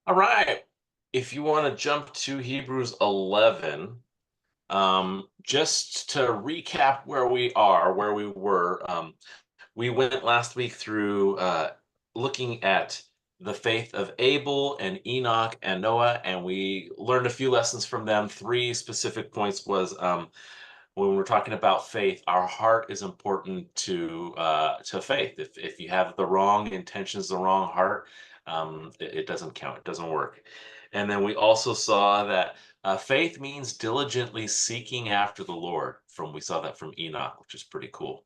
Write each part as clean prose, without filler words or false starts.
All right. If you want to jump to Hebrews 11, just to recap where we were, we went last week through looking at the faith of Abel and Enoch and Noah, and we learned a few lessons from them. Three specific points was when we're talking about faith, our heart is important to faith. If you have the wrong intentions, the wrong heart, it doesn't count. It doesn't work. And then we also saw that faith means diligently seeking after the Lord. We saw that from Enoch, which is pretty cool.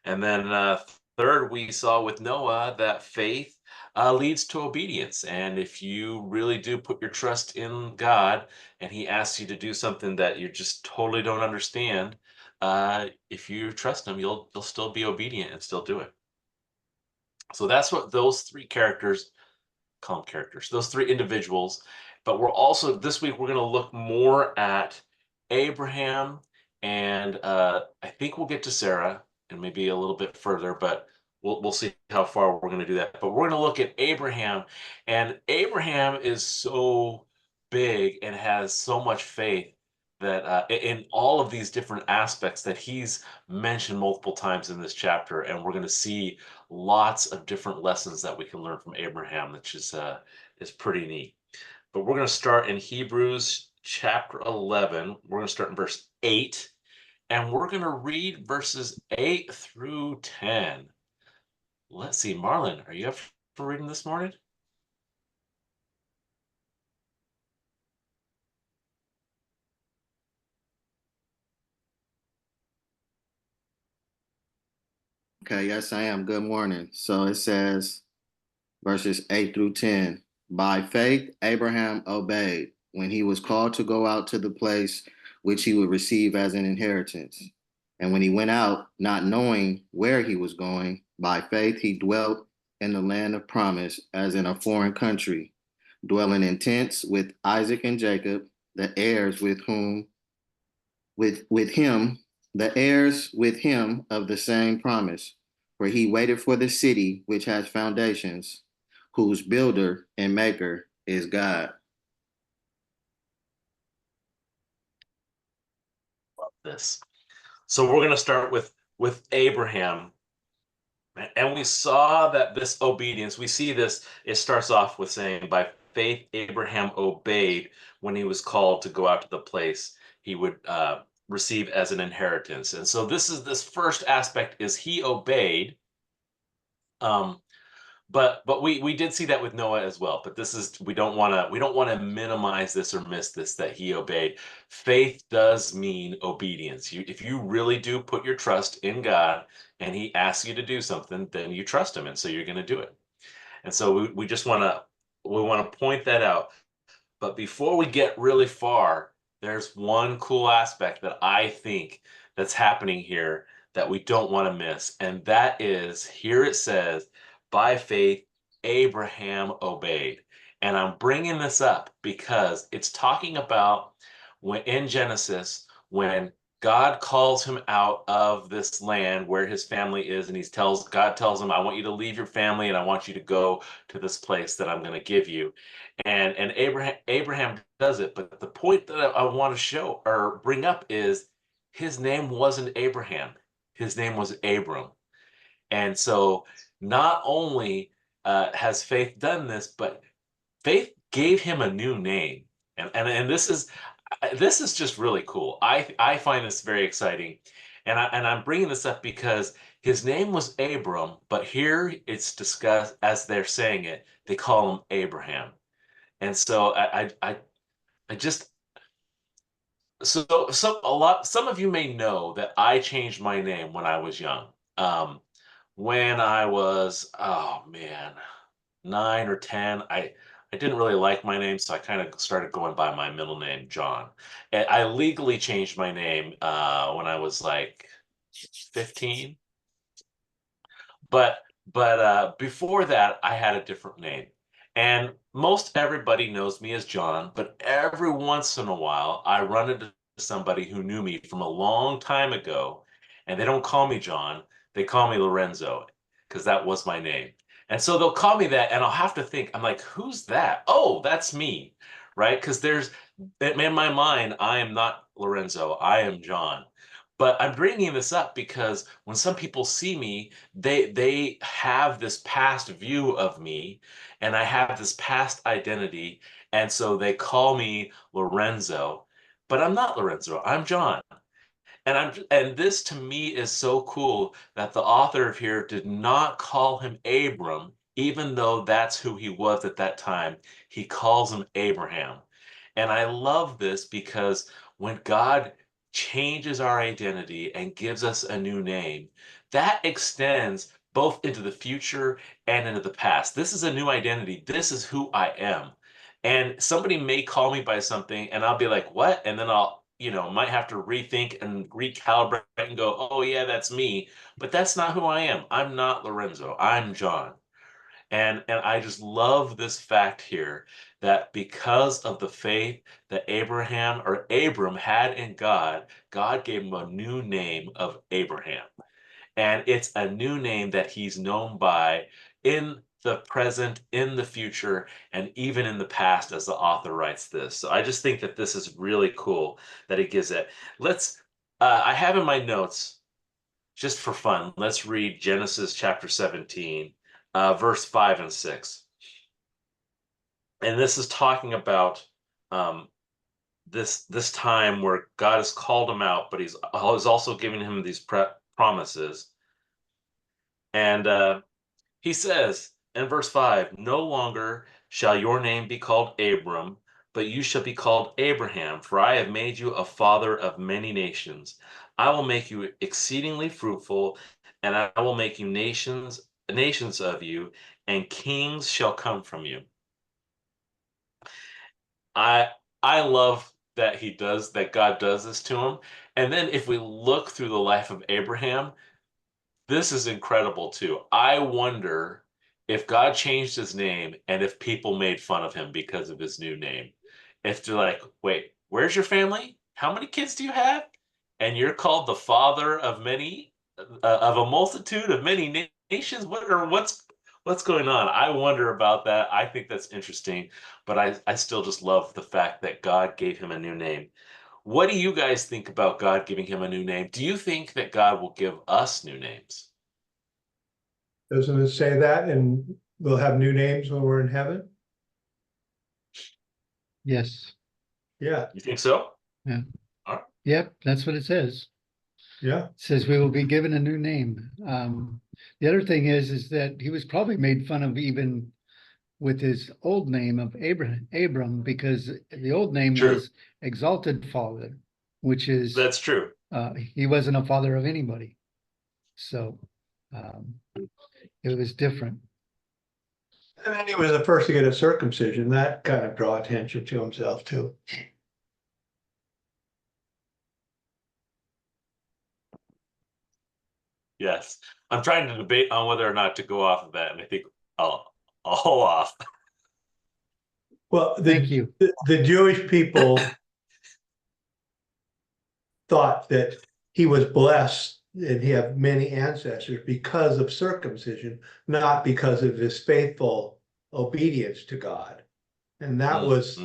And then third, we saw with Noah that faith leads to obedience. And if you really do put your trust in God and he asks you to do something that you just totally don't understand, if you trust him, you'll still be obedient and still do it. So that's what those three characters, call them characters, those three individuals. But we're also, this week, we're going to look more at Abraham, and I think we'll get to Sarah and maybe a little bit further, but we'll see how far we're going to do that. But we're going to look at Abraham, and Abraham is so big and has so much faith that in all of these different aspects that he's mentioned multiple times in this chapter, and we're going to see lots of different lessons that we can learn from Abraham, which is pretty neat. But we're going to start in Hebrews chapter 11. We're going to start in verse 8, and we're going to read verses 8 through 10. Let's see, Marlon, are you up for reading this morning? Okay, yes, I am. Good morning. So it says, verses 8 through 10. By faith, Abraham obeyed when he was called to go out to the place which he would receive as an inheritance. And when he went out, not knowing where he was going, by faith he dwelt in the land of promise as in a foreign country, dwelling in tents with Isaac and Jacob, the heirs with him, the heirs with him of the same promise. For he waited for the city which has foundations, whose builder and maker is God. Love this. So we're going to start with Abraham. And we saw that this obedience, we see this, it starts off with saying, by faith, Abraham obeyed when he was called to go out to the place he would receive as an inheritance. And so this first aspect is he obeyed. Um, but we did see that with Noah as well. But this is we don't want to minimize this or miss this that he obeyed. Faith does mean obedience. If you really do put your trust in God and he asks you to do something, then you trust him, and so you're going to do it. And so we just want to point that out. But before we get really far, there's one cool aspect that I think that's happening here that we don't want to miss. And that is here it says, by faith, Abraham obeyed. And I'm bringing this up because it's talking about when in Genesis, when God calls him out of this land where his family is, and God tells him, I want you to leave your family and I want you to go to this place that I'm going to give you. And Abraham does it, but the point that I want to show or bring up is his name wasn't Abraham. His name was Abram. And so not only has faith done this, but faith gave him a new name. And this is just really cool. I find this very exciting. And I'm bringing this up because his name was Abram, but here it's discussed as they're saying it, they call him Abraham. And so I just some of you may know that I changed my name when I was young. When I was, oh man, 9 or 10, I didn't really like my name, so I kind of started going by my middle name, John. And I legally changed my name when I was like 15. But before that, I had a different name. And most everybody knows me as John, but every once in a while, I run into somebody who knew me from a long time ago, and they don't call me John, they call me Lorenzo, because that was my name. And so they'll call me that, and I'll have to think, I'm like, who's that? Oh, that's me, right? Because in my mind, I am not Lorenzo, I am John. But I'm bringing this up because when some people see me, they have this past view of me, and I have this past identity, and so they call me Lorenzo, but I'm not Lorenzo, I'm John. And this to me is so cool that the author of here did not call him Abram, even though that's who he was at that time. He calls him Abraham. And I love this because when God changes our identity and gives us a new name, that extends both into the future and into the past. This is a new identity. This is who I am. And somebody may call me by something and I'll be like, what? And then might have to rethink and recalibrate and go, oh yeah, that's me. But that's not who I am. I'm not Lorenzo. I'm John. And I just love this fact here that because of the faith that Abraham or Abram had in God, God gave him a new name of Abraham. And it's a new name that he's known by in the present, in the future, and even in the past as the author writes this. So I just think that this is really cool that he gives it. I have in my notes, just for fun, let's read Genesis chapter 17, verse 5 and 6. And this is talking about um, this time where God has called him out, but he's also giving him these promises. And he says in verse 5, no longer shall your name be called Abram, but you shall be called Abraham, for I have made you a father of many nations. I will make you exceedingly fruitful, and I will make you nations of you, and kings shall come from you. I I love that God does this to him. And then if we look through the life of Abraham, this is incredible too. I wonder if God changed his name and if people made fun of him because of his new name. If they're like, wait, where's your family? How many kids do you have? And you're called the father of of a multitude of many nations. What's going on? I wonder about that. I think that's interesting, but I still just love the fact that God gave him a new name. What do you guys think about God giving him a new name? Do you think that God will give us new names? Doesn't it say that? And we'll have new names when we're in heaven? Yes. Yeah, You think so? Yeah. All right. Yep, that's what it says. yeah. It says we will be given a new name. The other thing is that he was probably made fun of even with his old name of Abram, because the old name True. was Exalted Father, which is That's true. he wasn't a father of anybody. So it was different. And then he was the first to get a circumcision. That kind of draw attention to himself too. Yes. I'm trying to debate on whether or not to go off of that, and I think I'll hold off. Well, Thank you. the Jewish people thought that he was blessed and he had many ancestors because of circumcision, not because of his faithful obedience to God. And that was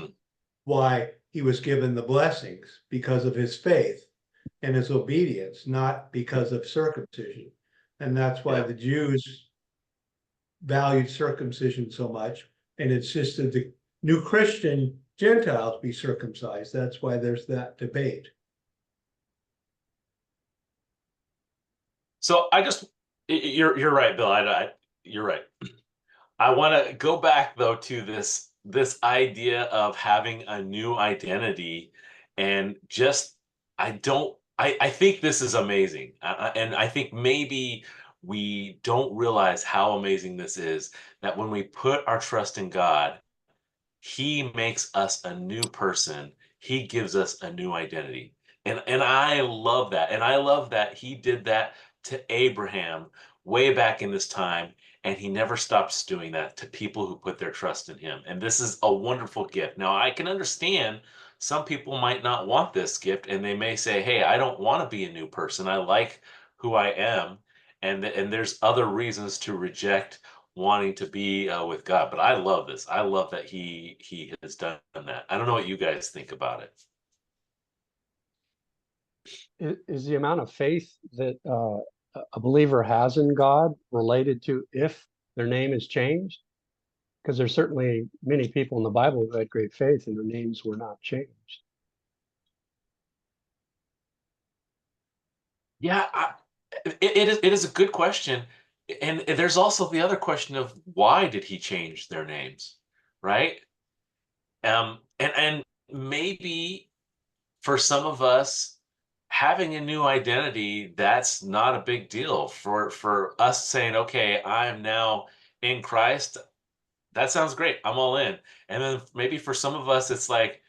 why he was given the blessings, because of his faith and his obedience, not because of circumcision. And that's why the Jews valued circumcision so much and insisted the new Christian Gentiles be circumcised. That's why there's that debate. So you're right, Bill. You're right. I want to go back though to this idea of having a new identity, and just I think this is amazing, and I think maybe we don't realize how amazing this is, that when we put our trust in God, he makes us a new person. He gives us a new identity. And I love that. And I love that he did that to Abraham way back in this time. And he never stops doing that to people who put their trust in him. And this is a wonderful gift. Now, I can understand some people might not want this gift, and they may say, hey, I don't want to be a new person. I like who I am. And there's other reasons to reject wanting to be with God. But I love this. I love that he has done that. I don't know what you guys think about it. Is the amount of faith that a believer has in God related to if their name is changed? Because there's certainly many people in the Bible who had great faith and their names were not changed. Yeah, it is a good question. And there's also the other question of why did he change their names, right? And maybe for some of us, having a new identity, that's not a big deal. For us saying, okay, I am now in Christ, that sounds great. I'm all in. And then maybe for some of us, it's like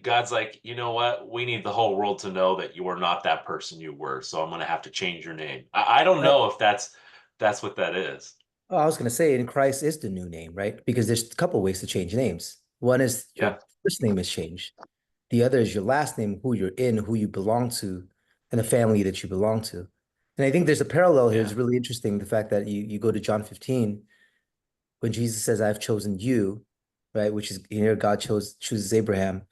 God's like, you know what? We need the whole world to know that you are not that person you were. So I'm gonna have to change your name. I don't know if that's what that is. Oh, I was going to say, in Christ is the new name, right? Because there's a couple ways to change names. One is Yeah. your first name is changed. The other is your last name, who you're in, who you belong to, and the family that you belong to. And I think there's a parallel here. Yeah. It's really interesting. The fact that you go to John 15, when Jesus says, I've chosen you, right? Which is here God chooses Abraham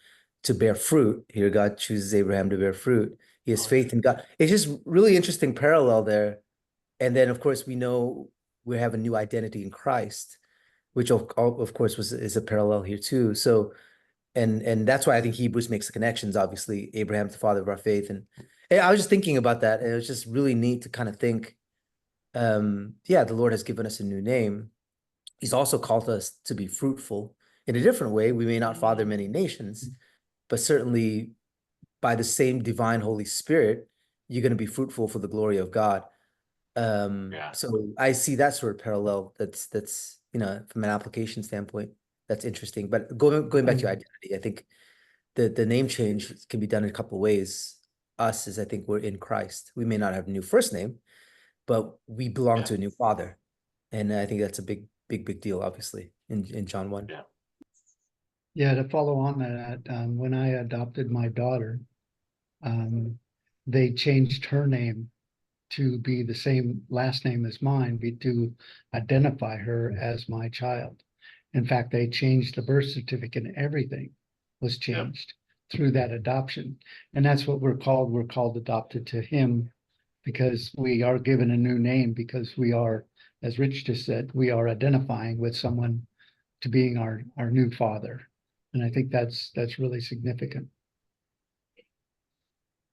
to bear fruit. Here God chooses Abraham to bear fruit. He has faith in God. It's just really interesting parallel there. And then, of course, we know we have a new identity in Christ, which of course is a parallel here too. So, and that's why I think Hebrews makes the connections. Obviously, Abraham's the father of our faith, and I was just thinking about that, and it was just really neat to kind of think. Yeah, the Lord has given us a new name. He's also called us to be fruitful in a different way. We may not father many nations, but certainly by the same divine Holy Spirit, you're going to be fruitful for the glory of God. Yeah. So I see that sort of parallel. That's from an application standpoint, that's interesting. But going back to your identity, I think the name change can be done in a couple of ways. Us is I think we're in Christ. We may not have a new first name, but we belong to a new father. And I think that's a big deal, obviously, in John 1. Yeah. Yeah, to follow on that, when I adopted my daughter, they changed her name to be the same last name as mine, to identify her as my child. In fact, they changed the birth certificate and everything was changed through that adoption. And that's what we're called. We're called adopted to him because we are given a new name because we are, as Rich just said, we are identifying with someone to being our new father. And I think that's really significant.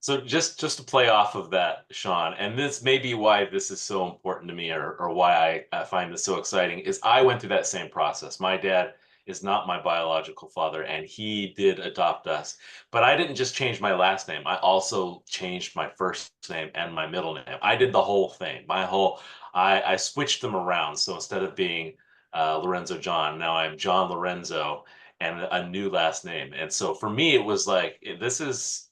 So just to play off of that, Sean, and this may be why this is so important to me or why I find this so exciting, is I went through that same process. My dad is not my biological father, and he did adopt us. But I didn't just change my last name. I also changed my first name and my middle name. I did the whole thing. I switched them around. So instead of being Lorenzo John, now I'm John Lorenzo and a new last name. And so for me, it was like, this is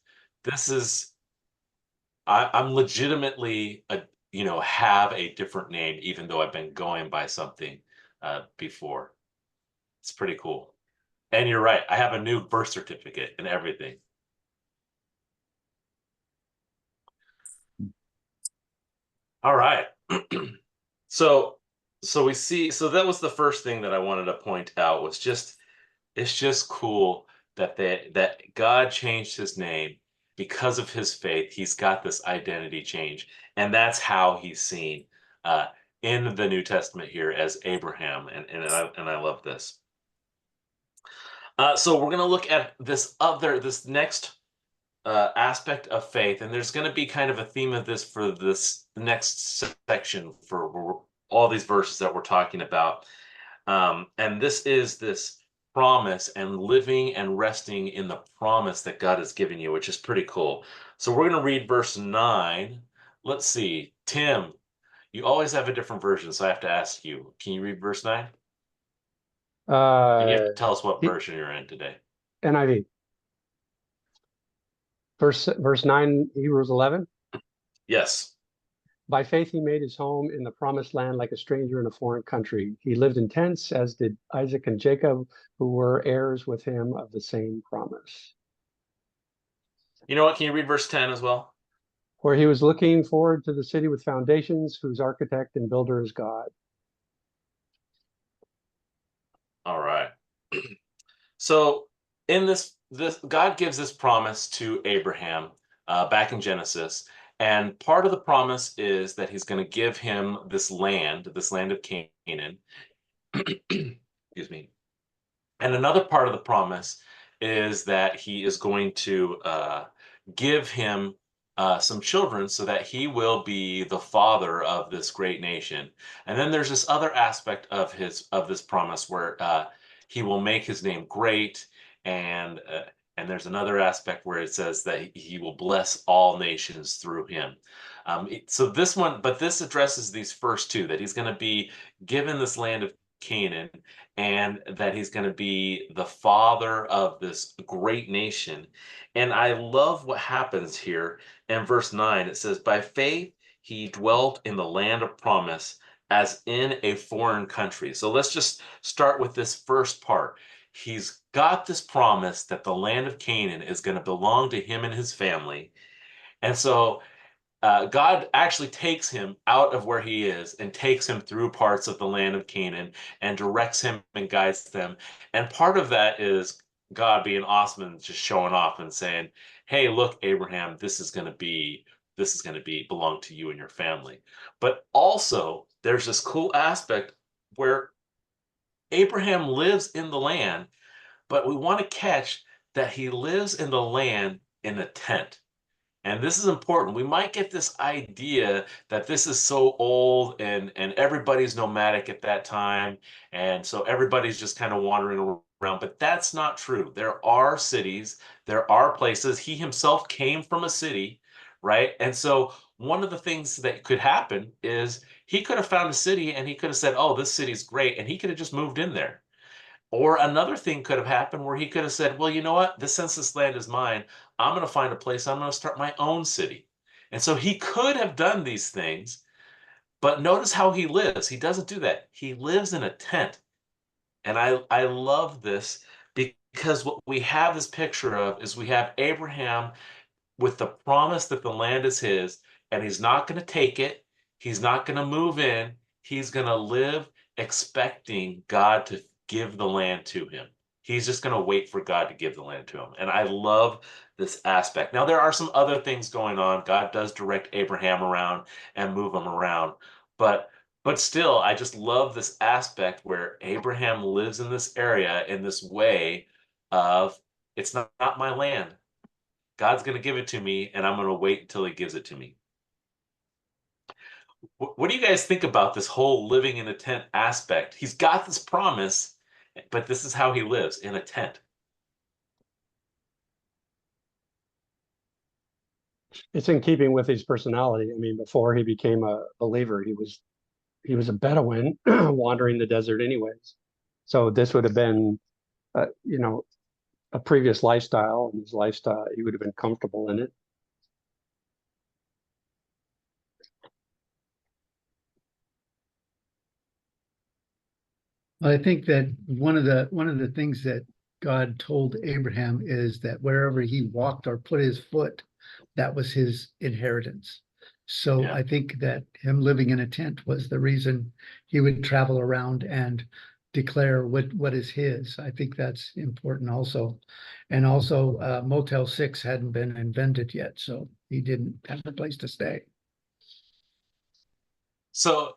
I'm legitimately have a different name even though I've been going by something before. It's pretty cool. And you're right, I have a new birth certificate and everything. All right. So we see, so that was the first thing that I wanted to point out was it's just cool that God changed his name because of his faith. He's got this identity change, and that's how he's seen in the New Testament here as Abraham, and I love this. So we're going to look at this next aspect of faith, and there's going to be kind of a theme of this for this next section for all these verses that we're talking about. And this is this promise and living and resting in the promise that God has given you, which is pretty cool. So we're going to read verse 9. Let's see. Tim, you always have a different version, so I have to ask you, can you read verse 9? And you have to tell us what version you're in today. NIV. Verse 9, Hebrews 11. Yes. By faith, he made his home in the promised land like a stranger in a foreign country. He lived in tents, as did Isaac and Jacob, who were heirs with him of the same promise. You know what? Can you read verse 10 as well? Where he was looking forward to the city with foundations, whose architect and builder is God. So in this God gives this promise to Abraham back in Genesis, and part of the promise is that he's going to give him this land of Canaan. Excuse me. And another part of the promise is that he is going to give him some children so that he will be the father of this great nation. And then there's this other aspect of this promise where he will make his name great, and there's another aspect where it says that he will bless all nations through him. So this addresses these first two, that he's going to be given this land of Canaan, and that he's going to be the father of this great nation. And I love what happens here in verse 9. It says, by faith he dwelt in the land of promise as in a foreign country. So let's just start with this first part. He's got this promise that the land of Canaan is going to belong to him and his family. And so God actually takes him out of where he is and takes him through parts of the land of Canaan and directs him and guides them. And part of that is God being awesome and just showing off and saying, hey, look, Abraham, this is going to be belong to you and your family. But also there's this cool aspect where Abraham lives in the land, but we want to catch that he lives in the land in a tent. And this is important. We might get this idea that this is so old and everybody's nomadic at that time. And so everybody's just kind of wandering around. But that's not true. There are cities, there are places. He himself came from a city, right? And so one of the things that could happen is he could have found a city and he could have said, oh, this city's great. And he could have just moved in there. Or another thing could have happened where he could have said, well, you know what? Since this land is mine, I'm going to find a place. I'm going to start my own city. And so he could have done these things, but notice how he lives. He doesn't do that. He lives in a tent. And I love this because what we have this picture of is we have Abraham with the promise that the land is his, and he's not going to take it. He's not going to move in. He's going to live expecting God to give the land to him. He's just going to wait for God to give the land to him. And I love this aspect. Now, there are some other things going on. God does direct Abraham around and move him around. But still, I just love this aspect where Abraham lives in this area in this way of, it's not my land. God's going to give it to me, and I'm going to wait until he gives it to me. What do you guys think about this whole living in a tent aspect? He's got this promise, but this is how he lives, in a tent. It's in keeping with his personality. I mean, before he became a believer, he was a Bedouin wandering the desert anyways. So this would have been, a previous lifestyle, and his lifestyle, he would have been comfortable in it. I think that one of the things that God told Abraham is that wherever he walked or put his foot, that was his inheritance. So Yeah. I think that him living in a tent was the reason he would travel around and declare what is his. I think that's important also. And also Motel 6 hadn't been invented yet, so he didn't have a place to stay. So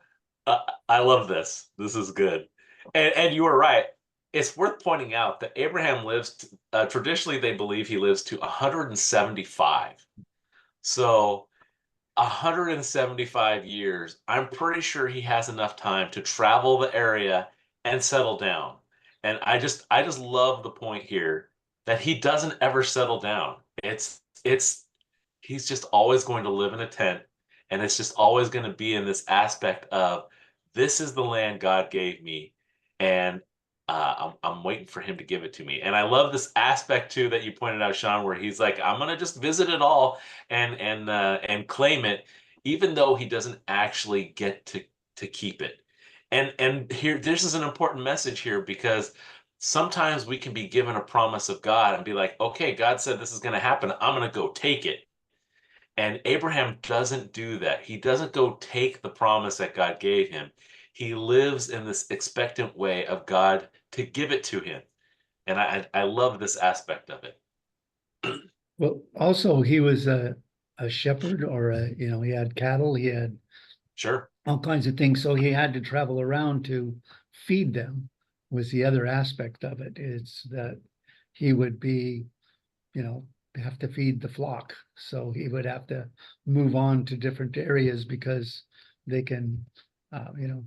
I love this. This is good. And you were right. It's worth pointing out that Abraham lives, traditionally they believe he lives to 175. So 175 years, I'm pretty sure he has enough time to travel the area and settle down. And I just love the point here that he doesn't ever settle down. He's just always going to live in a tent, and it's just always going to be in this aspect of, this is the land God gave me, and I'm waiting for him to give it to me. And I love this aspect too that you pointed out, Sean, where he's like, I'm gonna just visit it all and claim it, even though he doesn't actually get to keep it. And here, this is an important message here, because sometimes we can be given a promise of God and be like, okay, God said this is going to happen, I'm going to go take it. And Abraham doesn't do that. He doesn't go take the promise that God gave him. He lives in this expectant way of God to give it to him. And I love this aspect of it. Well, also he was a shepherd or he had cattle, he had Sure. all kinds of things. So he had to travel around to feed them was the other aspect of it is that he would be, have to feed the flock. So he would have to move on to different areas because they can,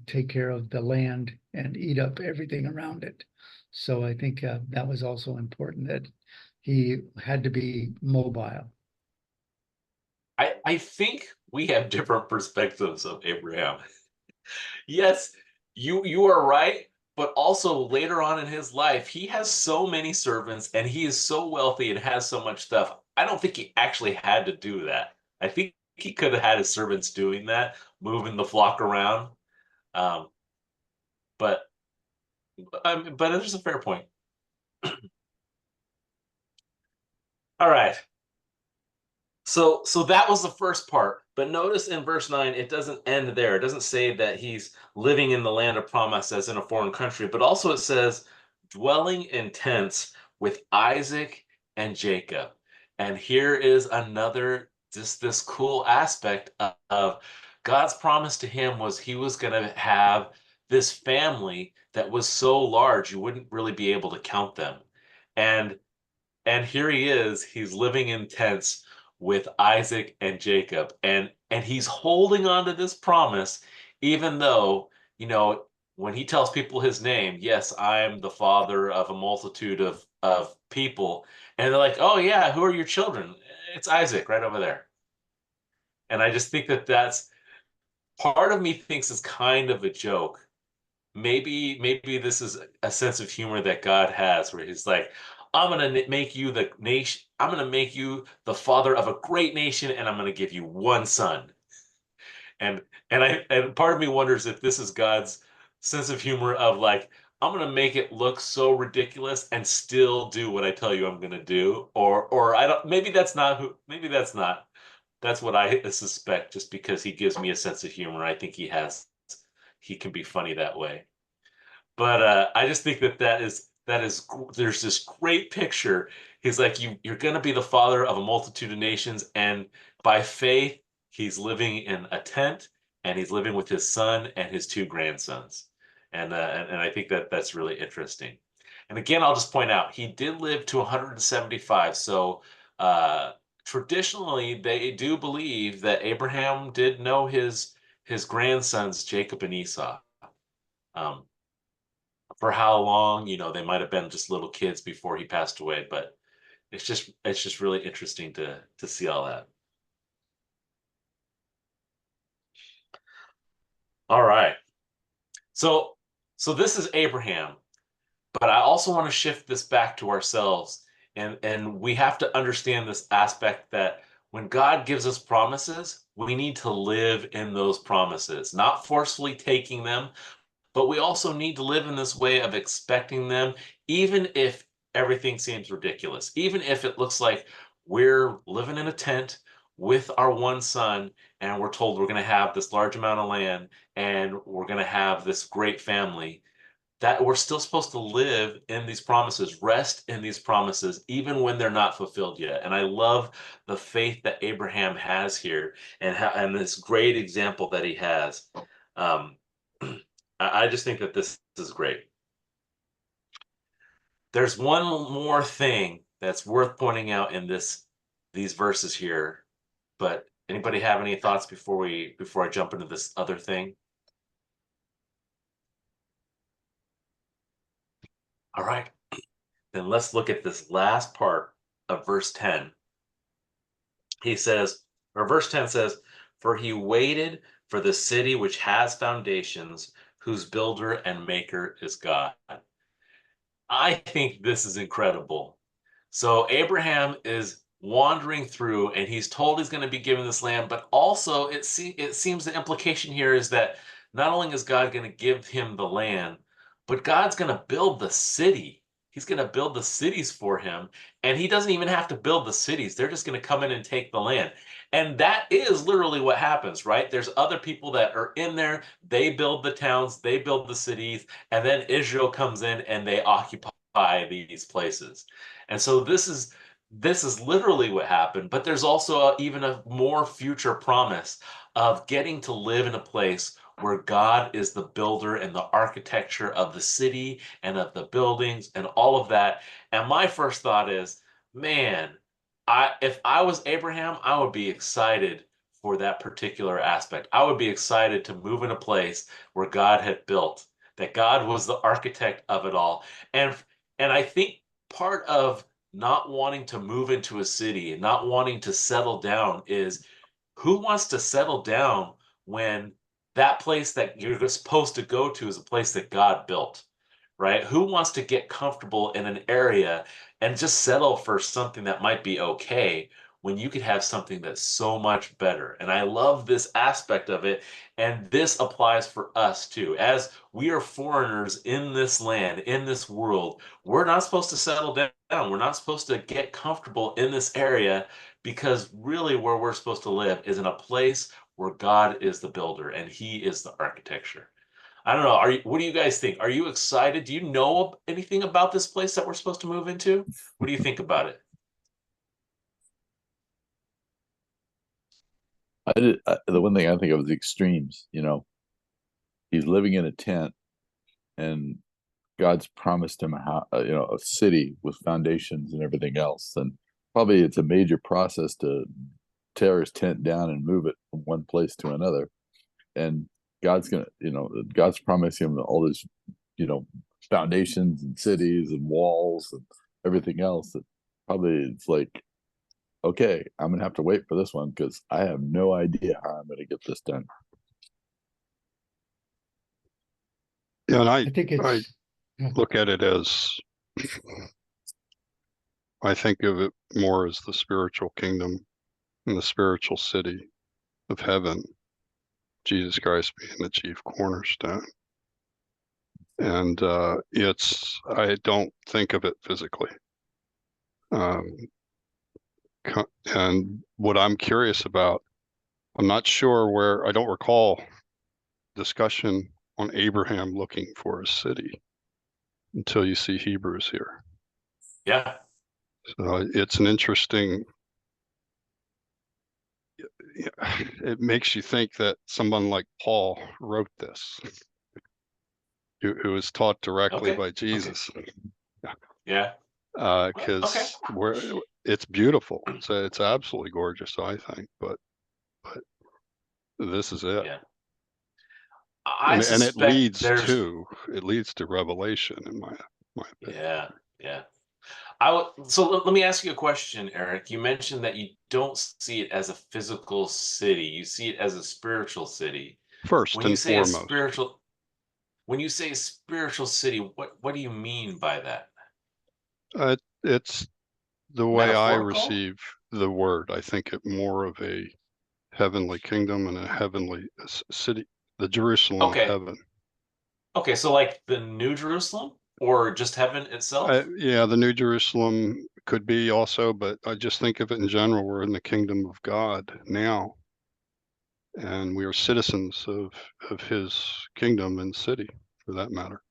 take care of the land and eat up everything around it. So I think that was also important that he had to be mobile. I think we have different perspectives of Abraham. Yes, you are right, but also later on in his life, he has so many servants and he is so wealthy and has so much stuff. I don't think he actually had to do that. I think he could have had his servants doing that, moving the flock around. Um, but but there's a fair point. All right. So that was the first part. But notice in verse 9, it doesn't end there. It doesn't say that he's living in the land of promise as in a foreign country, but also it says dwelling in tents with Isaac and Jacob. And here is another just this cool aspect of God's promise to him was he was going to have this family that was so large you wouldn't really be able to count them. And here he is, he's living in tents with Isaac and Jacob. And he's holding on to this promise, even though, when he tells people his name, yes, I'm the father of a multitude of people. And they're like, oh yeah, who are your children? It's Isaac right over there. And I just think that that's part of me thinks it's kind of a joke. Maybe this is a sense of humor that God has where he's like, I'm going to make you the nation. I'm going to make you the father of a great nation, and I'm going to give you one son. And part of me wonders if this is God's sense of humor of like, I'm going to make it look so ridiculous and still do what I tell you I'm going to do. Or I don't. Maybe that's not who. Maybe that's not. That's what I suspect. Just because he gives me a sense of humor, I think he can be funny that way. But I just think that is there's this great picture. He's like, you're going to be the father of a multitude of nations, and by faith, he's living in a tent, and he's living with his son and his two grandsons, and I think that that's really interesting. And again, I'll just point out he did live to 175. So traditionally, they do believe that Abraham did know his grandsons Jacob and Esau. Um, for how long, they might have been just little kids before he passed away, but it's just really interesting to see all that. All right. So this is Abraham, but I also want to shift this back to ourselves, and we have to understand this aspect that when God gives us promises, we need to live in those promises, not forcefully taking them, but we also need to live in this way of expecting them, even if everything seems ridiculous, even if it looks like we're living in a tent with our one son, and we're told we're going to have this large amount of land and we're going to have this great family, that we're still supposed to live in these promises, rest in these promises, even when they're not fulfilled yet. And I love the faith that Abraham has here and this great example that he has. I just think that this is great. There's one more thing that's worth pointing out in these verses here, but anybody have any thoughts before I jump into this other thing? All right, then let's look at this last part of verse 10. He says, or verse 10 says, for he waited for the city which has foundations, whose builder and maker is God. I think this is incredible. So Abraham is wandering through and he's told he's going to be given this land, but also it seems the implication here is that not only is God going to give him the land, but God's going to build the city. He's going to build the cities for him, and he doesn't even have to build the cities. They're just going to come in and take the land. And that is literally what happens, right? There's other people that are in there. They build the towns, they build the cities, and then Israel comes in and they occupy these places. And so this is literally what happened, but there's also even a more future promise of getting to live in a place where God is the builder and the architecture of the city and of the buildings and all of that. And my first thought is, man, if I was Abraham, I would be excited for that particular aspect. I would be excited to move in a place where God had built, that God was the architect of it all. And I think part of not wanting to move into a city and not wanting to settle down is, who wants to settle down when that place that you're supposed to go to is a place that God built, right? Who wants to get comfortable in an area and just settle for something that might be okay when you could have something that's so much better? And I love this aspect of it. And this applies for us too. As we are foreigners in this land, in this world, we're not supposed to settle down. We're not supposed to get comfortable in this area, because really where we're supposed to live is in a place where God is the builder and he is the architecture. I don't know. What do you guys think? Are you excited? Do you know anything about this place that we're supposed to move into? What do you think about it? The one thing I think of is the extremes. He's living in a tent, and God's promised him a city with foundations and everything else. And probably it's a major process to tear his tent down and move it from one place to another. And God's promising him all these, foundations and cities and walls and everything else. That probably it's like, okay, I'm gonna have to wait for this one because I have no idea how I'm gonna get this done. Yeah, and I think I it's, look at it as, I think of it more as the spiritual kingdom and the spiritual city of heaven, Jesus Christ being the chief cornerstone. And I don't think of it physically. And what I'm curious about, I'm not sure I don't recall discussion on Abraham looking for a city until you see Hebrews here. Yeah. So it's an interesting, it makes you think that someone like Paul wrote this, who was taught directly Okay. by Jesus. Yeah. Because it's beautiful. It's absolutely gorgeous, I think, but this is it. Yeah. And it leads there's it leads to revelation, in my opinion. Yeah. So let me ask you a question, Eric. You mentioned that you don't see it as a physical city. You see it as a spiritual city. First When you and say a foremost. when you say spiritual city, what do you mean by that? It's the way I Metaphorical? receive the word. I think it more of a heavenly kingdom and a heavenly city, the Jerusalem of Okay. heaven. Okay, so like the New Jerusalem or just heaven itself? Yeah, the New Jerusalem could be also, but I just think of it in general. We're in the kingdom of God now, and we are citizens of his kingdom and city, for that matter.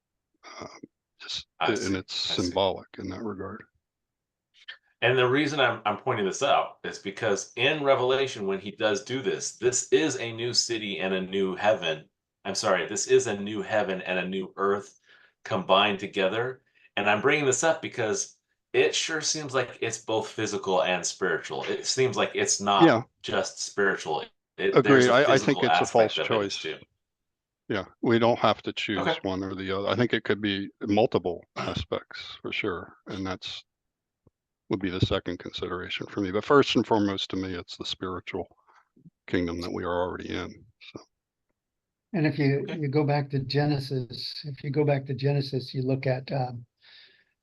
And it's symbolic in that regard. And the reason I'm pointing this out is because in Revelation, when he does do this, this is a new city and a new heaven. I'm sorry, this is a new heaven and a new earth combined together. And I'm bringing this up because it sure seems like it's both physical and spiritual. It seems like it's not just spiritual. Agreed. There's a I think physical it's a false aspect of it choice. too. Yeah, we don't have to choose Okay. one or the other. I think it could be multiple aspects for sure, and that's would be the second consideration for me. But first and foremost, to me, it's the spiritual kingdom that we are already in. So. and if you Okay. you go back to Genesis, you look at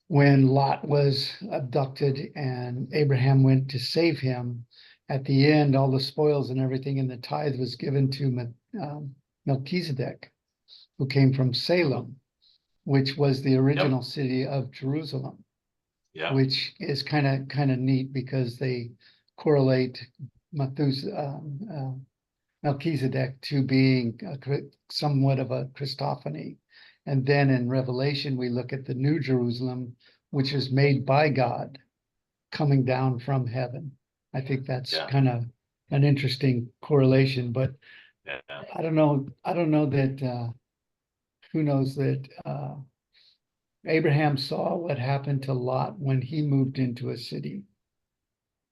when Lot was abducted and Abraham went to save him. At the end, all the spoils and everything and the tithe was given to Melchizedek, who came from Salem, which was the original city of Jerusalem. Yeah. Which is kind of neat because they correlate Melchizedek to being somewhat of a Christophany, And then in Revelation, we look at the New Jerusalem, which is made by God, coming down from heaven. I think that's Yeah. kind of an interesting correlation, but Yeah. I don't know that, who knows that Abraham saw what happened to Lot when he moved into a city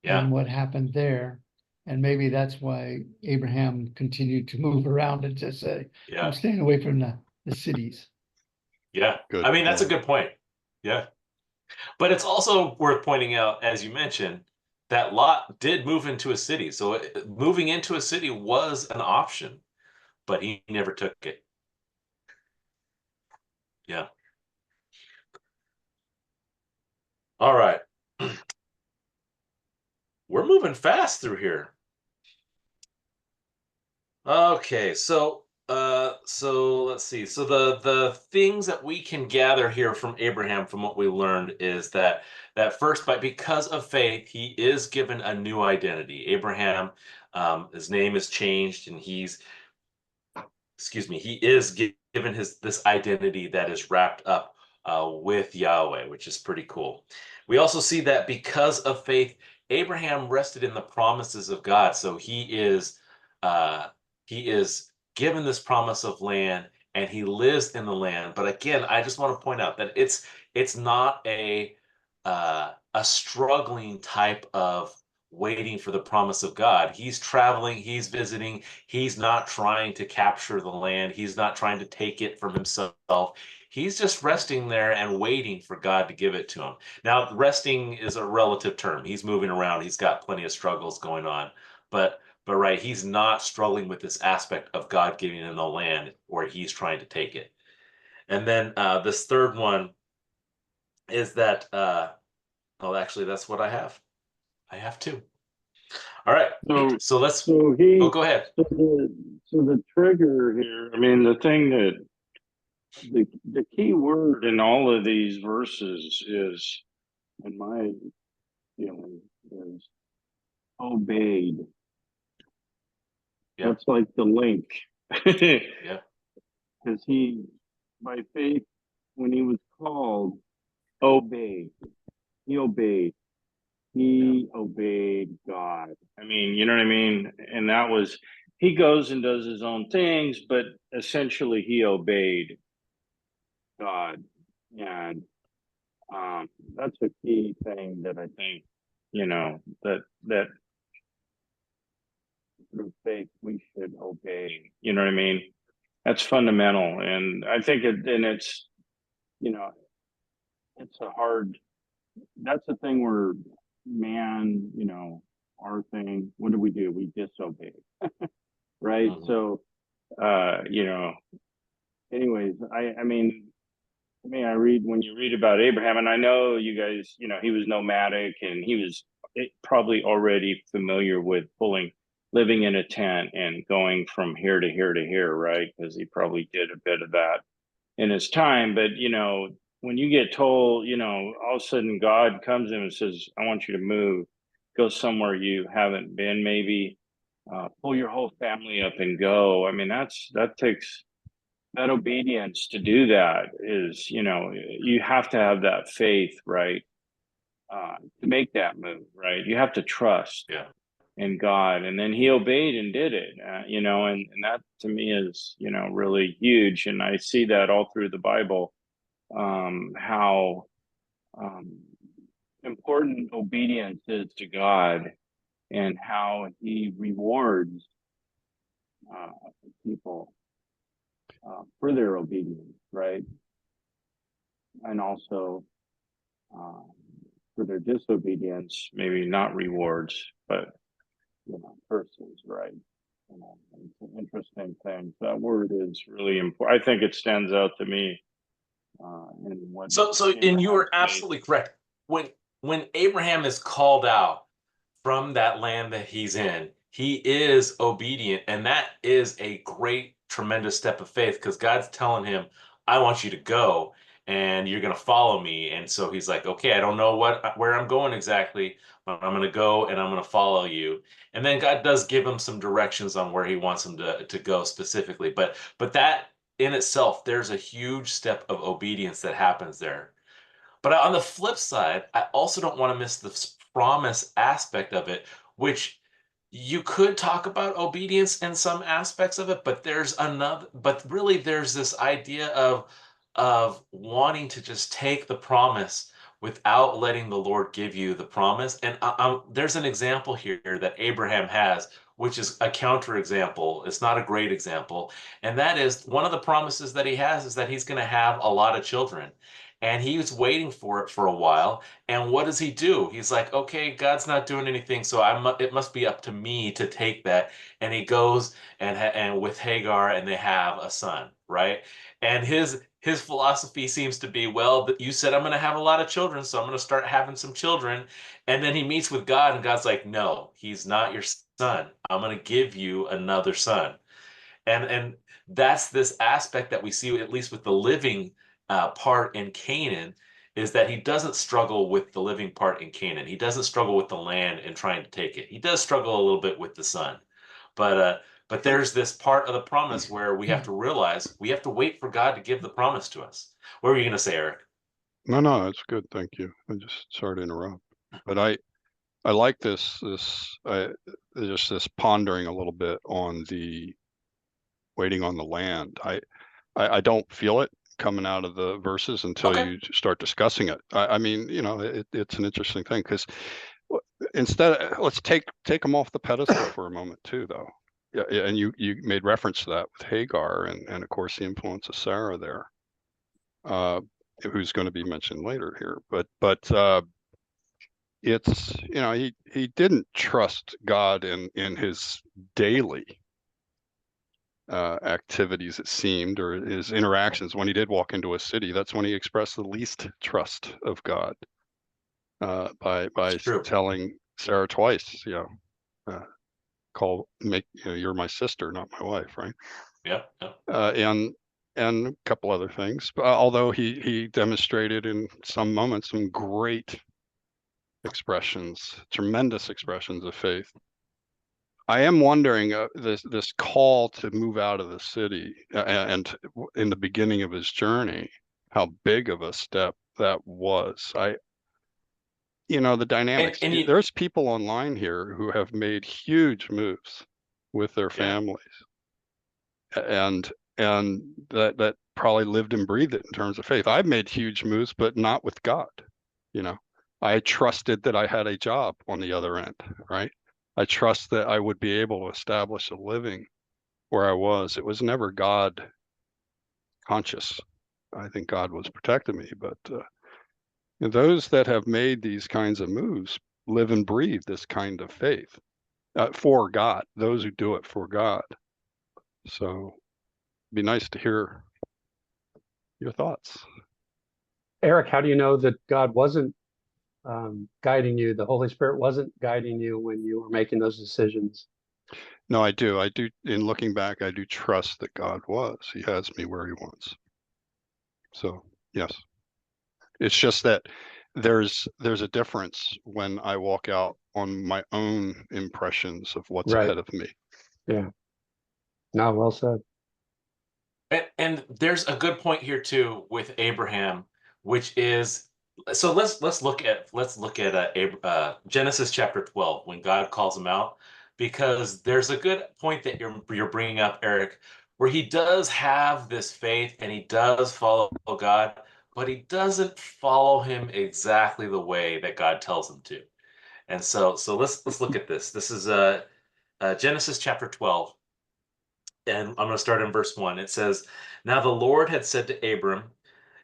Yeah. and what happened there. And maybe that's why Abraham continued to move around and just say, Yeah. I'm staying away from the cities. Yeah. Good I mean, that's a point. good point. Yeah. But it's also worth pointing out, as you mentioned, that Lot did move into a city. So moving into a city was an option, but he never took it. Yeah. All right. We're moving fast through here. Okay, so let's see. So the things that we can gather here from Abraham from what we learned is that first, but because of faith, he is given a new identity. Abraham, his name is changed, and he is given this identity that is wrapped up with Yahweh, which is pretty cool. We also see that because of faith, Abraham rested in the promises of God. So he is given this promise of land, and he lives in the land. But again, I just want to point out that it's not a struggling type of waiting for the promise of God. He's traveling, he's visiting, he's not trying to capture the land, he's not trying to take it from himself. He's just resting there and waiting for God to give it to him. Now, resting is a relative term. He's moving around, he's got plenty of struggles going on, but right, he's not struggling with this aspect of God giving him the land where he's trying to take it. And then this third one is that well, actually, that's what I have. I have two. All right. So let's So he, go ahead. so the trigger here, I mean, the thing that the key word in all of these verses is, in my feeling, is obeyed. Yeah. That's like the link. Yeah. Because he, by faith, when he was called, obeyed. He obeyed. He obeyed God. I mean, you know what I mean? And that was, he goes and does his own things, but essentially he obeyed God. And that's a key thing that I think, you know, that through faith we should obey. You know what I mean? That's fundamental. And I think it's, you know, it's a hard, that's the thing where man, you know, our thing, what do? We disobey. Right. Mhm. So you know, anyways, I mean, I read, when you read about Abraham, and I know you guys, you know, he was nomadic and he was probably already familiar with living in a tent and going from here to here to here, right? Because he probably did a bit of that in his time. But, you know, when you get told, you know, all of a sudden God comes in and says, I want you to move, go somewhere you haven't been, maybe pull your whole family up and go. I mean, that takes that obedience to do that. Is, you know, you have to have that faith, right? To make that move, right? You have to trust Yeah. in God, and then he obeyed and did it. You know, and that to me is, you know, really huge, and I see that all through the Bible, how important obedience is to God, and how he rewards people for their obedience, right? And also for their disobedience, maybe not rewards, but, you know, curses, right? You know, it's an interesting thing. That word is really important. I think it stands out to me in what. So and you are absolutely correct. When Abraham is called out from that land that he's in, he is obedient, and that is a great, tremendous step of faith, because God's telling him, I want you to go and you're going to follow me. And so he's like, okay, I don't know where I'm going exactly, but I'm going to go and I'm going to follow you. And then God does give him some directions on where he wants him to go specifically. But in itself, there's a huge step of obedience that happens there. But on the flip side, I also don't want to miss the promise aspect of it, which you could talk about obedience in some aspects of it, but really there's this idea of wanting to just take the promise without letting the Lord give you the promise. And there's an example here that Abraham has, which is a counterexample. It's not a great example. And that is one of the promises that he has is that he's going to have a lot of children. And he was waiting for it for a while. And what does he do? He's like, okay, God's not doing anything, so it must be up to me to take that. And he goes and with Hagar, and they have a son, right? And his philosophy seems to be, well, you said I'm going to have a lot of children, so I'm going to start having some children. And then he meets with God, and God's like, no, he's not your son. I'm going to give you another son. And that's this aspect that we see, at least with the living part in Canaan, is that he doesn't struggle with the living part in Canaan. He doesn't struggle with the land and trying to take it. He does struggle a little bit with the son. But there's this part of the promise where we have to realize we have to wait for God to give the promise to us. What were you going to say, Eric? No, it's good. Thank you. I just sorry to interrupt, but I like this just this pondering a little bit on the waiting on the land. I don't feel it coming out of the verses until Okay. you start discussing it. I mean, it's an interesting thing because instead, let's take them off the pedestal for a moment too, though. Yeah, and you made reference to that with Hagar and of course the influence of Sarah there, who's going to be mentioned later here. But it's he didn't trust God in his daily activities, it seemed, or his interactions. When he did walk into a city, that's when he expressed the least trust of God, by telling Sarah twice, you're my sister, not my wife, right? Yep. And a couple other things. Although he demonstrated in some moments some great expressions, tremendous expressions of faith. I am wondering this call to move out of the city and in the beginning of his journey, how big of a step that was. The dynamics. There's people online here who have made huge moves with their families, and that probably lived and breathed it in terms of faith. I've made huge moves, but not with God. I trusted that I had a job on the other end, right? I trust that I would be able to establish a living where I was. It was never God conscious. I think God was protecting me, but those that have made these kinds of moves live and breathe this kind of faith for God, those who do it for God. So it'd be nice to hear your thoughts. Eric, how do you know that God wasn't guiding you? The Holy Spirit wasn't guiding you when you were making those decisions? No, I do. In looking back, I do trust that God was. He has me where he wants. So, yes. It's just that there's a difference when I walk out on my own impressions of what's ahead of me. Yeah. No, well said. And there's a good point here too with Abraham, which is, so let's look at Genesis chapter 12 when God calls him out, because there's a good point that you're bringing up, Eric, where he does have this faith and he does follow God, but he doesn't follow him exactly the way that God tells him to. And so let's look at this. This is Genesis chapter 12. And I'm going to start in verse 1. It says, "Now the Lord had said to Abram,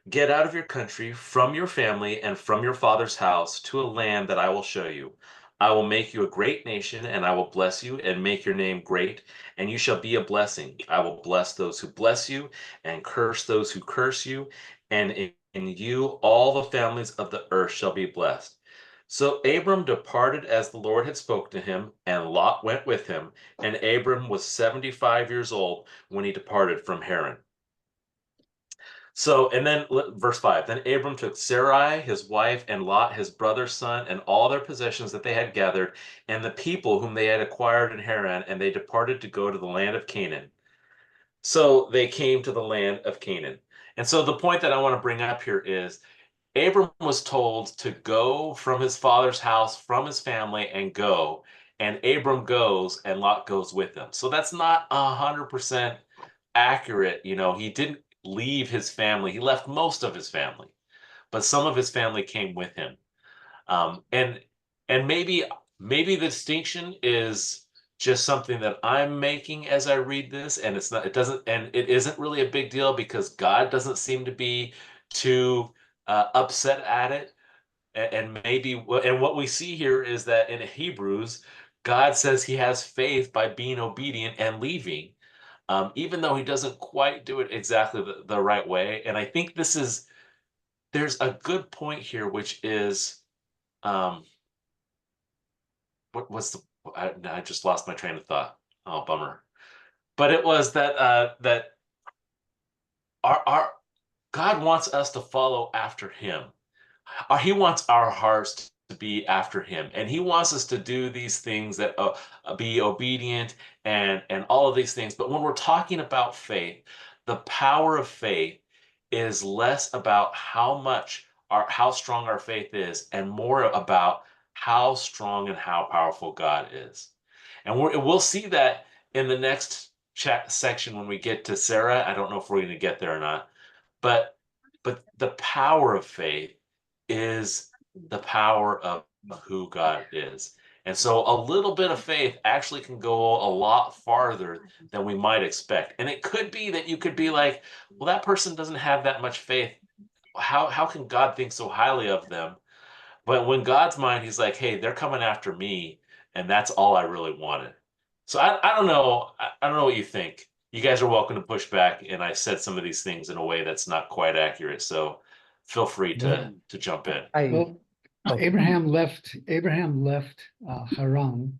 get out of your country, from your family, and from your father's house to a land that I will show you. I will make you a great nation, and I will bless you and make your name great, and you shall be a blessing. I will bless those who bless you and curse those who curse you, and in you all the families of the earth shall be blessed." So Abram departed as the Lord had spoken to him, and Lot went with him. And Abram was 75 years old when he departed from Haran. So, and then verse 5, then Abram took Sarai, his wife, and Lot, his brother's son, and all their possessions that they had gathered, and the people whom they had acquired in Haran, and they departed to go to the land of Canaan. So they came to the land of Canaan. And so the point that I want to bring up here is Abram was told to go from his father's house, from his family, and go. And Abram goes, and Lot goes with him. So that's not 100% accurate. You know, he didn't leave his family. He left most of his family, but some of his family came with him. And maybe the distinction is just something that I'm making as I read this, and it isn't really a big deal because God doesn't seem to be too upset at it. And what we see here is that in Hebrews, God says he has faith by being obedient and leaving, even though he doesn't quite do it exactly the right way. And I think there's a good point here, which is, um, I just lost my train of thought. Oh, bummer. But it was that our God wants us to follow after him. He wants our hearts to be after him, and he wants us to do these things that be obedient and all of these things. But when we're talking about faith, the power of faith is less about how strong our faith is, and more about how strong and how powerful God is. And we'll see that in the next chat section when we get to Sarah. I don't know if we're going to get there or not, but the power of faith is the power of who God is. And so a little bit of faith actually can go a lot farther than we might expect. And it could be that you could be like, well, that person doesn't have that much faith. How can God think so highly of them? But when God's mind, he's like, hey, they're coming after me, and that's all I really wanted. So I don't know. I don't know what you think. You guys are welcome to push back, and I said some of these things in a way that's not quite accurate. So feel free to jump in. Well, Oh. Abraham left Haran,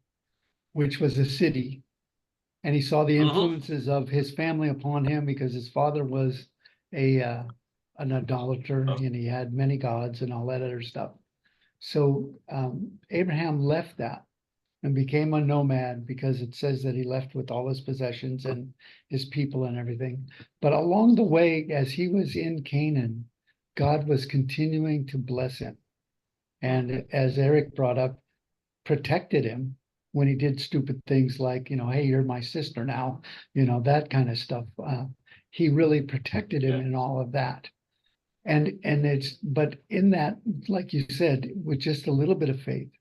which was a city, and he saw the Mhm. influences of his family upon him because his father was an idolater, and he had many gods and all that other stuff. So Abraham left that and became a nomad because it says that he left with all his possessions and his people and everything. But along the way, as he was in Canaan, God was continuing to bless him. And as Eric brought up, protected him when he did stupid things like, hey, you're my sister now, that kind of stuff. He really protected him in all of that. But in that, like you said, with just a little bit of faith,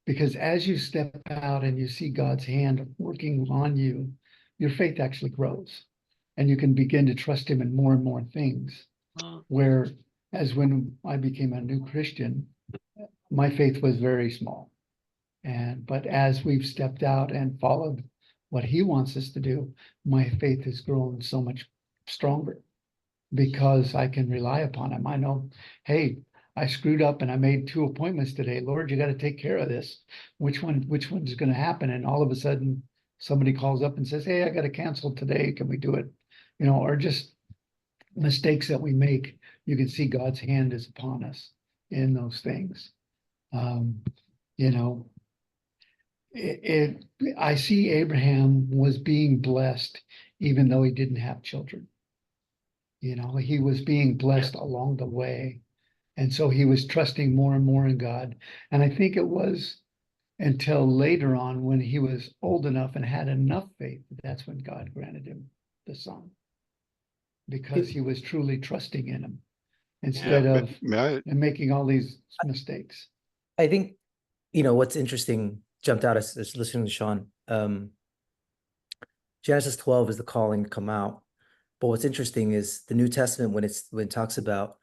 because as you step out and you see God's hand working on you, your faith actually grows, and you can begin to trust him in more and more things. Whereas when I became a new Christian, my faith was very small. But as we've stepped out and followed what he wants us to do, my faith has grown so much stronger because I can rely upon him. I know, hey, I screwed up and I made 2 appointments today. Lord, you got to take care of this. Which one's going to happen? And all of a sudden somebody calls up and says, hey, I got to cancel today. Can we do it? Or just mistakes that we make. You can see God's hand is upon us in those things. I see Abraham was being blessed even though he didn't have children. He was being blessed along the way. And so he was trusting more and more in God. And I think it was until later on when he was old enough and had enough faith, that's when God granted him the son. Because he was truly trusting in him instead of making all these mistakes. I think, what's interesting jumped out as listening to Sean. Genesis 12 is the calling to come out. But what's interesting is the New Testament, when it talks about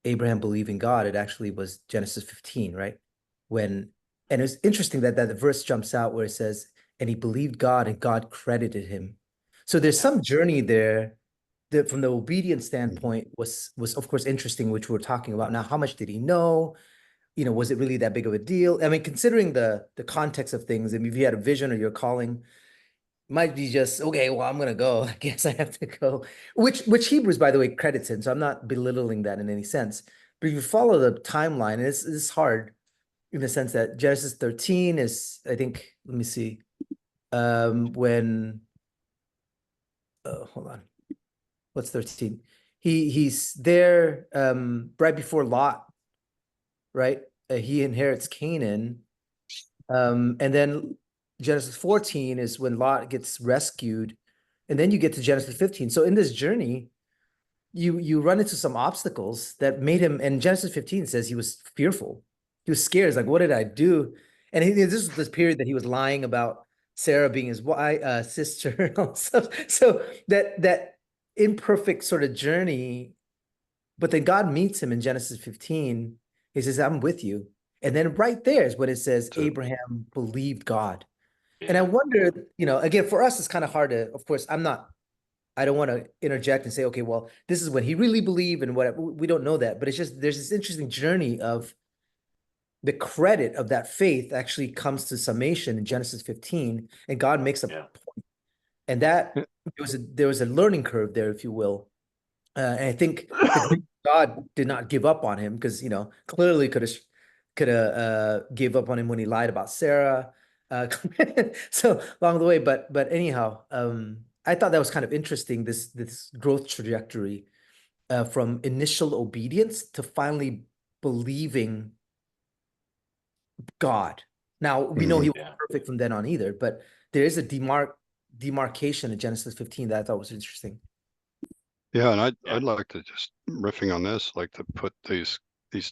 Abraham believing God, it actually was Genesis 15, right? And it's interesting that the verse jumps out where it says, and he believed God and God credited him. So there's some journey there that from the obedience standpoint was of course interesting, which we're talking about now. How much did he know? Was it really that big of a deal? I mean, considering the context of things, and if you had a vision or your calling, might be just, okay, well, I'm going to go. I guess I have to go, which Hebrews, by the way, credits in. So I'm not belittling that in any sense. But if you follow the timeline, and it's hard in the sense that Genesis 13 is, I think, let me see, when hold on. What's 13? He's there right before Lot, right? He inherits Canaan. And then Genesis 14 is when Lot gets rescued. And then you get to Genesis 15. So in this journey, you run into some obstacles that made him, and Genesis 15 says he was fearful. He was scared. He's like, what did I do? And this was this period that he was lying about Sarah being his wife, sister, and all stuff. So that imperfect sort of journey, but then God meets him in Genesis 15. He says, I'm with you. And then right there is when it says Abraham believed God. And I wonder, again, for us, it's kind of hard to, of course, I don't want to interject and say, okay, well, this is when he really believed and whatever. We don't know that, but it's just, there's this interesting journey of the credit of that faith actually comes to summation in Genesis 15, and God makes a point. And that there was a learning curve there, if you will. And I think God did not give up on him because, clearly could have gave up on him when he lied about Sarah. So along the way, but anyhow, I thought that was kind of interesting, this growth trajectory from initial obedience to finally believing God. Now, we know he wasn't perfect from then on either, but there is a demarcation in Genesis 15 that I thought was interesting. Yeah, and I'd like to, just riffing on this, like to put these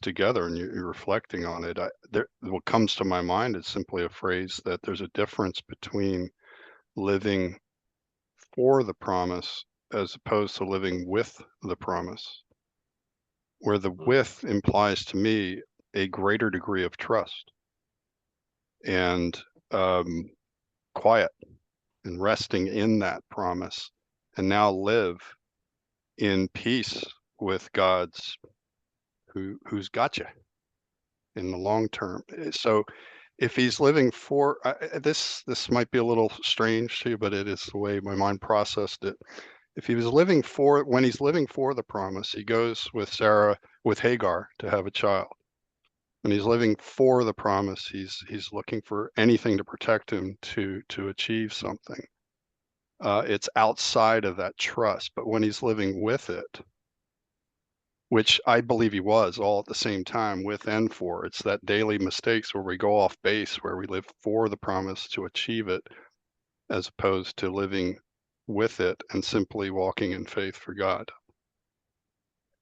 together, and you're reflecting on it. What comes to my mind is simply a phrase that there's a difference between living for the promise as opposed to living with the promise, where the with implies to me a greater degree of trust and quiet and resting in that promise, and now live in peace with God's who's got you in the long term. So if he's living for this might be a little strange to you, but it is the way my mind processed it. If he was living for, when he's living for the promise, he goes with Hagar to have a child. When he's living for the promise, he's looking for anything to protect him to achieve something. It's outside of that trust. But when he's living with it, which I believe he was all at the same time, with and for, it's that daily mistakes where we go off base, where we live for the promise to achieve it, as opposed to living with it and simply walking in faith for God.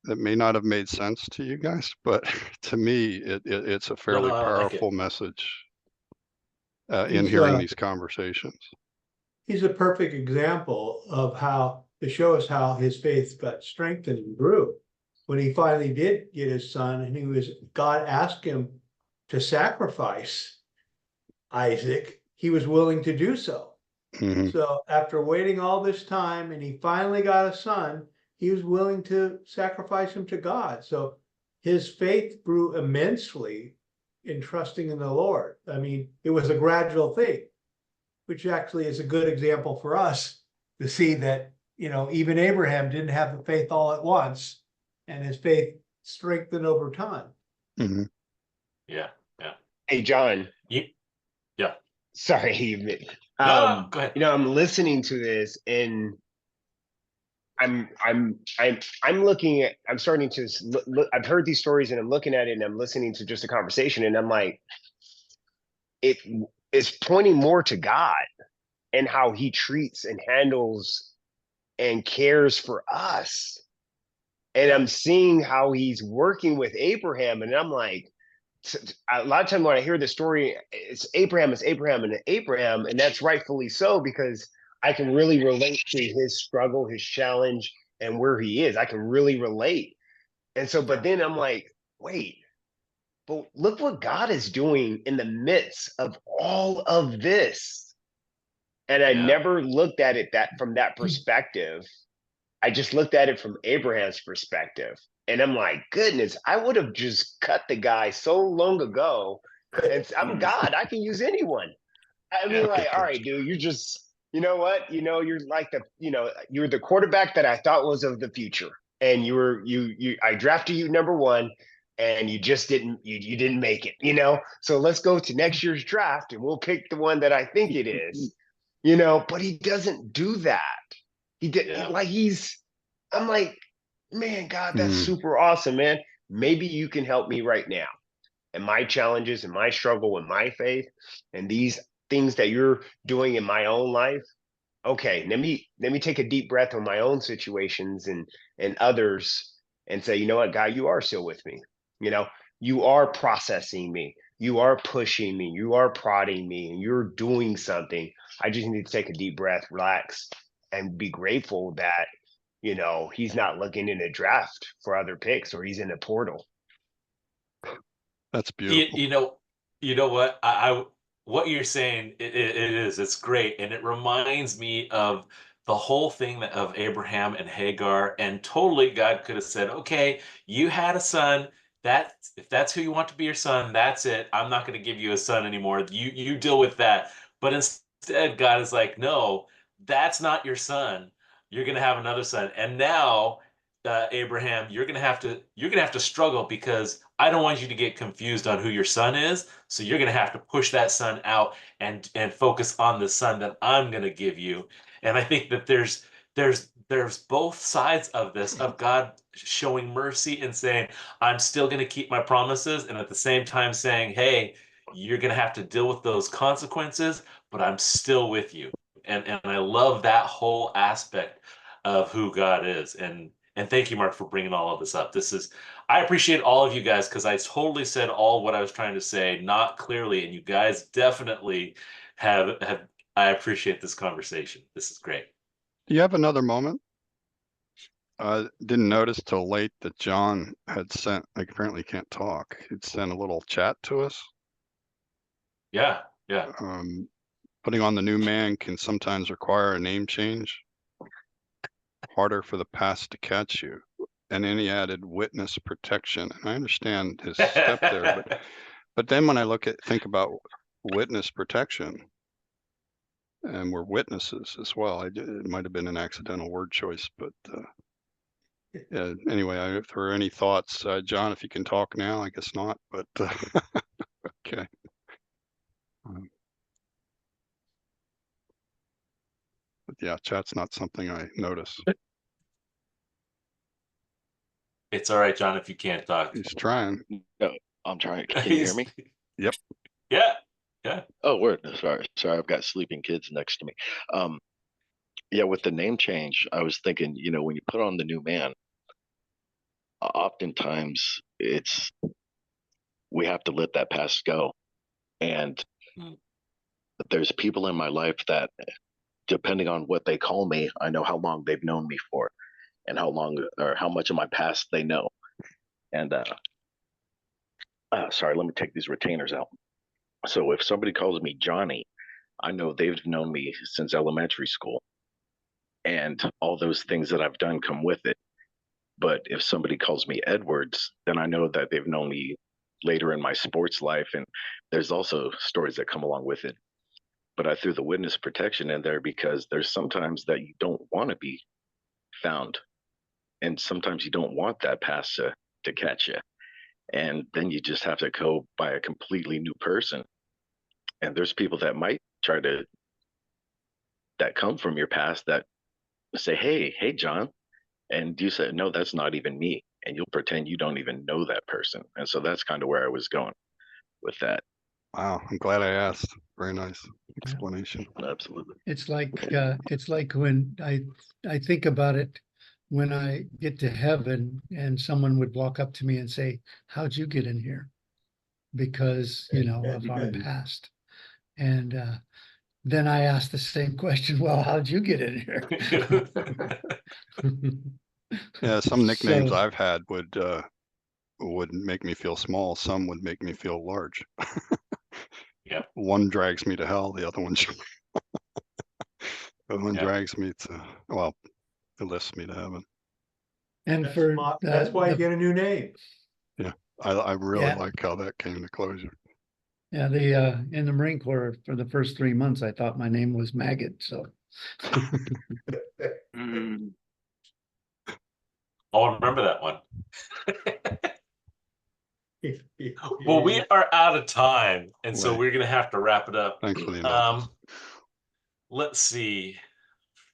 That may not have made sense to you guys, but to me, it's a fairly powerful message in hearing these conversations. He's a perfect example of how, to show us how his faith got strengthened and grew. When he finally did get his son, and God asked him to sacrifice Isaac, he was willing to do so. Mm-hmm. So after waiting all this time and he finally got a son, he was willing to sacrifice him to God. So his faith grew immensely in trusting in the Lord. I mean, it was a gradual thing, which actually is a good example for us to see that, even Abraham didn't have the faith all at once, and his faith strengthened over time. Mm-hmm. Yeah. Hey, John. Yeah. Sorry. No, go ahead. I'm listening to this, and I'm looking at, I'm starting to look, I've heard these stories and I'm looking at it and I'm listening to just a conversation, and I'm like, it is pointing more to God and how he treats and handles and cares for us. And I'm seeing how he's working with Abraham, and I'm like, a lot of times when I hear the story, it's Abraham, and that's rightfully so, because I can really relate to his struggle, his challenge, and where he is. I can really relate. And so, but then I'm like, wait, but look what God is doing in the midst of all of this. And I never looked at it from that perspective. I just looked at it from Abraham's perspective. And I'm like, goodness, I would have just cut the guy so long ago. And I'm God, I can use anyone. I mean, like, all right, dude, you're just, you know what? You're like you're the quarterback that I thought was of the future. And I drafted you number one, and you just didn't make it, So let's go to next year's draft and we'll pick the one that I think it is, but he doesn't do that. He did Yeah. like I'm like, man, God, that's Mm. super awesome, man. Maybe you can help me right now. And my challenges and my struggle and my faith and these things that you're doing in my own life. Okay, let me take a deep breath on my own situations and others and say, you know what, God, you are still with me. You know, you are processing me. You are pushing me. You are prodding me and you're doing something. I just need to take a deep breath, relax, and be grateful that, you know, he's not looking in a draft for other picks or he's in a portal. That's You, beautiful. you know what what you're saying, it's great, and it reminds me of the whole thing of Abraham and Hagar, and totally God could have said, okay, you had a son, that if that's who you want to be your son, that's it. I'm not going to give you a son anymore. You deal with that. But instead, God is like, no, that's not your son. You're going to have another son, and now Abraham, you're gonna have to struggle because I don't want you to get confused on who your son is. So you're gonna have to push that son out and focus on the son that I'm gonna give you. And I think that there's both sides of this, of God showing mercy and saying, I'm still gonna keep my promises, and at the same time saying, hey, you're gonna have to deal with those consequences, but I'm still with you. And I love that whole aspect of who God is. And thank you, Mark, for bringing all of this up. I appreciate all of you guys because I totally said all what I was trying to say, not clearly, and you guys definitely have. I appreciate this conversation. This is great. Do you have another moment? Didn't notice till late that John had sent, like apparently can't talk. He'd sent a little chat to us. Yeah, yeah. Putting on the new man can sometimes require a name change. Harder for the past to catch you. And then he added witness protection. And I understand his step there, but then when I think about witness protection, and we're witnesses as well. It might have been an accidental word choice, but anyway, if there are any thoughts, John, if you can talk now, I guess not, but okay. But yeah, chat's not something I notice. It's all right, John, if you can't talk. He's trying. No, I'm trying. Can you hear me? Yep. Yeah, yeah. Oh, word. Sorry. I've got sleeping kids next to me. Yeah, with the name change, I was thinking, you know, when you put on the new man, oftentimes we have to let that past go. And there's people in my life that, depending on what they call me, I know how long they've known me for and how long or how much of my past they know. And sorry, let me take these retainers out. So if somebody calls me Johnny, I know they've known me since elementary school, and all those things that I've done come with it. But if somebody calls me Edwards, then I know that they've known me later in my sports life, and there's also stories that come along with it. But I threw the witness protection in there because there's sometimes that you don't want to be found, and sometimes you don't want that past to catch you, and then you just have to go by a completely new person. And there's people that might try to that come from your past that say, hey John, and you said, no, that's not even me, and you'll pretend you don't even know that person. And so that's kind of where I was going with that. Wow, I'm glad I asked. Very nice explanation. Absolutely. It's like when I think about it, when I get to heaven and someone would walk up to me and say, how'd you get in here? Because, you know, of our past. And then I ask the same question, well, how'd you get in here? Yeah, some nicknames So- I've had would make me feel small. Some would make me feel large. Yep. One drags me to hell. The other one, Yep. drags me to, well, it lifts me to heaven. And That's why you get a new name. I really Yeah. like how that came to closure. Yeah, in the Marine Corps for the first 3 months, I thought my name was Maggot. So I'll remember that one. Well, we are out of time, and so Right. we're gonna have to wrap it up. Thanks for the announcement. Let's see.